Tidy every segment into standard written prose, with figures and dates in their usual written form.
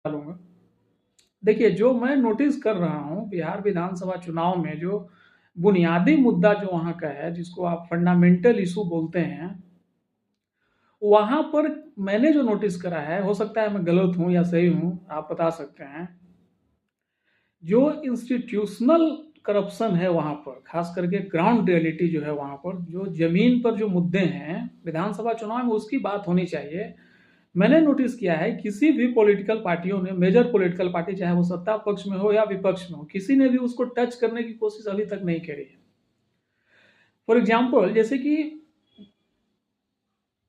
डालूँगा। देखिए, जो मैं नोटिस कर रहा हूँ बिहार विधानसभा चुनाव में जो बुनियादी मुद्दा जो वहाँ का है, जिसको आप फंडामेंटल इश्यू बोलते हैं, वहाँ पर मैंने जो नोटिस करा है, हो सकता है मैं गलत हूँ या सही हूँ, आप बता सकते हैं। जो इंस्टीट्यूशनल करप्शन है वहाँ पर, खास करके ग्राउंड रियलिटी जो है वहाँ पर, जो ज़मीन पर जो मुद्दे हैं, विधानसभा चुनाव में उसकी बात होनी चाहिए। मैंने नोटिस किया है किसी भी पॉलिटिकल पार्टियों ने, मेजर पॉलिटिकल पार्टी चाहे वो सत्ता पक्ष में हो या विपक्ष में हो, किसी ने भी उसको टच करने की कोशिश अभी तक नहीं करी है। फॉर एग्जाम्पल, जैसे कि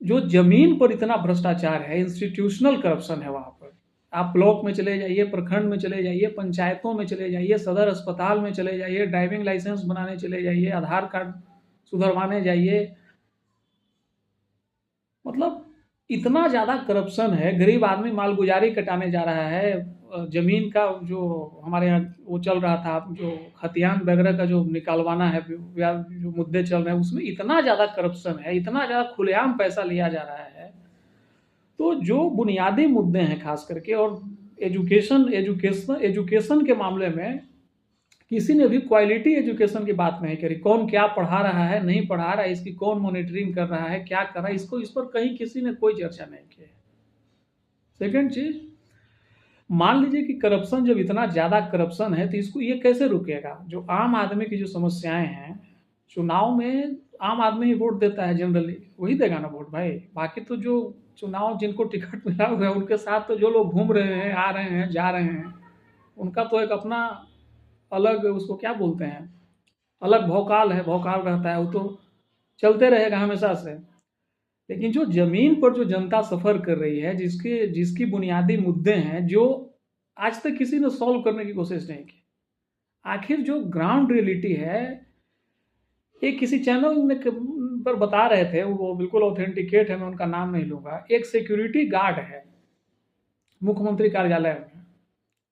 जो जमीन पर इतना भ्रष्टाचार है, इंस्टीट्यूशनल करप्शन है वहाँ पर। आप ब्लॉक में चले जाइए, प्रखंड में चले जाइए, पंचायतों में चले जाइए, सदर अस्पताल में चले जाइए, ड्राइविंग लाइसेंस बनाने चले जाइए, आधार कार्ड सुधरवाने जाइए। मतलब इतना ज़्यादा करप्शन है, गरीब आदमी मालगुजारी कटाने जा रहा है। ज़मीन का जो हमारे यहाँ वो चल रहा था, जो खतियान वगैरह का जो निकालवाना है, या जो मुद्दे चल रहे हैं, उसमें इतना ज़्यादा करप्शन है, इतना ज़्यादा खुलेआम पैसा लिया जा रहा है। तो जो बुनियादी मुद्दे हैं खास करके, और एजुकेशन के मामले में किसी ने भी क्वालिटी एजुकेशन की बात नहीं करी। कौन क्या पढ़ा रहा है, नहीं पढ़ा रहा है, इसकी कौन मॉनिटरिंग कर रहा है, क्या कर रहा है, इस पर कहीं किसी ने कोई चर्चा नहीं की है। सेकेंड चीज, मान लीजिए कि करप्शन, जब इतना ज़्यादा करप्शन है तो इसको ये कैसे रुकेगा? जो आम आदमी की जो समस्याएं हैं, चुनाव में आम आदमी ही वोट देता है, जनरली वही देगा ना वोट भाई। बाकी तो जो चुनाव जिनको टिकट मिला हुआ है, उनके साथ तो जो लोग घूम रहे हैं, आ रहे हैं, जा रहे हैं, उनका तो एक अपना अलग, उसको क्या बोलते हैं, अलग भौकाल है, भौकाल रहता है, वो तो चलते रहेगा हमेशा से। लेकिन जो ज़मीन पर जो जनता सफ़र कर रही है, जिसकी बुनियादी मुद्दे हैं, जो आज तक किसी ने सॉल्व करने की कोशिश नहीं की। आखिर जो ग्राउंड रियलिटी है, ये किसी चैनल में पर बता रहे थे, वो बिल्कुल ऑथेंटिकेट है, मैं उनका नाम नहीं लूँगा। एक सिक्योरिटी गार्ड है मुख्यमंत्री कार्यालय में,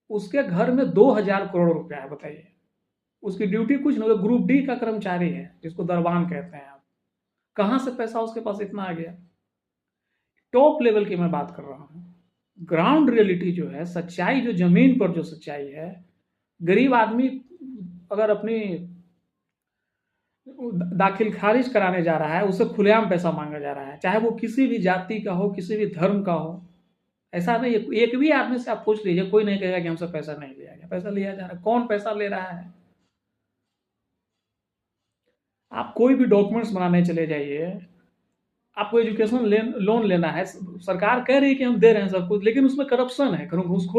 उसके घर में 2000 करोड़ रुपया है, बताइए। उसकी ड्यूटी कुछ नहीं, ग्रुप डी का कर्मचारी है, जिसको दरबान कहते हैं आप। कहाँ से पैसा उसके पास इतना आ गया? टॉप लेवल की मैं बात कर रहा हूँ। ग्राउंड रियलिटी जो है, सच्चाई, जो जमीन पर जो सच्चाई है, गरीब आदमी अगर अपनी दाखिल खारिज कराने जा रहा है, उसे खुलेआम पैसा मांगा जा रहा है, चाहे वो किसी भी जाति का हो, किसी भी धर्म का हो। ऐसा नहीं, एक भी आदमी से आप पूछ लीजिए, कोई नहीं कहेगा कि हमसे पैसा नहीं लिया गया। पैसा लिया जा रहा है। कौन पैसा ले रहा है? आप कोई भी डॉक्यूमेंट्स बनाने चले जाइए, आपको एजुकेशन लोन लेना है, सरकार कह रही है कि हम दे रहे हैं सब कुछ, लेकिन उसमें करप्शन है, घूसखोरी